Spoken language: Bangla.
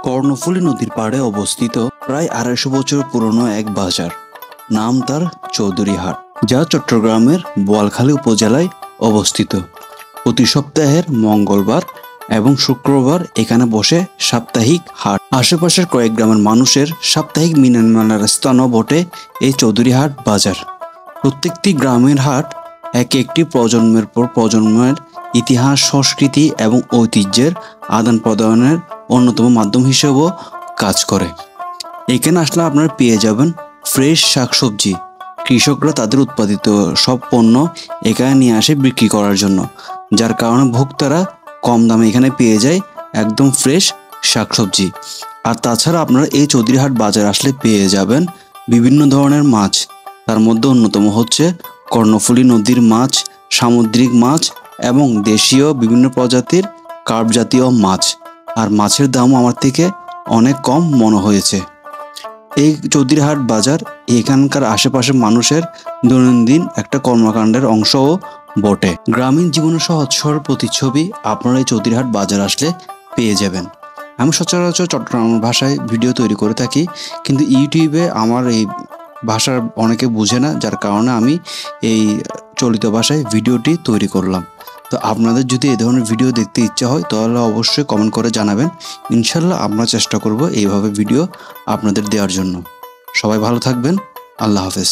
কর্ণফুলী নদীর পাড়ে অবস্থিত প্রায় ২৫০ বছর পুরনো এক বাজার। নাম তার চৌধুরীহাট, যা চট্টগ্রামের বোয়ালখালী উপজেলায় অবস্থিত। প্রতি সপ্তাহের মঙ্গলবার এবং শুক্রবার এখানে বসে সাপ্তাহিক হাট। আশেপাশের কয়েক গ্রামের মানুষের সাপ্তাহিক মিলন মেলার স্থানও বটে এই চৌধুরীহাট বাজার। প্রত্যেকটি গ্রামের হাট এক একটি প্রজন্মের পর প্রজন্মের ইতিহাস, সংস্কৃতি এবং ঐতিহ্যের আদান প্রদানের অন্যতম মাধ্যম হিসেবেও কাজ করে। এখানে আসলে আপনারা পেয়ে যাবেন ফ্রেশ শাকসবজি। কৃষকরা তাদের উৎপাদিত সব পণ্য এখানে নিয়ে আসে বিক্রি করার জন্য, যার কারণে ভোক্তারা কম দামে এখানে পেয়ে যায় একদম ফ্রেশ শাকসবজি। আর তাছাড়া আপনারা এই চৌধুরীহাট বাজার আসলে পেয়ে যাবেন বিভিন্ন ধরনের মাছ। তার মধ্যে অন্যতম হচ্ছে কর্ণফুলী নদীর মাছ, সামুদ্রিক মাছ এবং দেশীয় বিভিন্ন প্রজাতির কার্প জাতীয় মাছ। আর মাছের দামও আমার থেকে অনেক কম মনে হয়েছে। এই চৌধুরীহাট বাজার এখানকার আশেপাশের মানুষের দৈনন্দিন একটা কর্মকাণ্ডের অংশও বটে। গ্রামীণ জীবনের সহজ সরল প্রতিচ্ছবি আপনারা এই চৌধুরীহাট বাজার আসলে পেয়ে যাবেন। আমি সচরাচর চট্টগ্রাম ভাষায় ভিডিও তৈরি করে থাকি, কিন্তু ইউটিউবে আমার এই ভাষার অনেকে বুঝে না, যার কারণে আমি এই চলিত ভাষায় ভিডিওটি তৈরি করলাম। তো আপনাদের যদি এই ধরনের ভিডিও দেখতে ইচ্ছা হয় তাহলে অবশ্যই কমেন্ট করে জানাবেন। ইনশাল্লাহ আমরা চেষ্টা করব এইভাবে ভিডিও আপনাদের দেওয়ার জন্য। সবাই ভালো থাকবেন। আল্লাহ হাফেজ।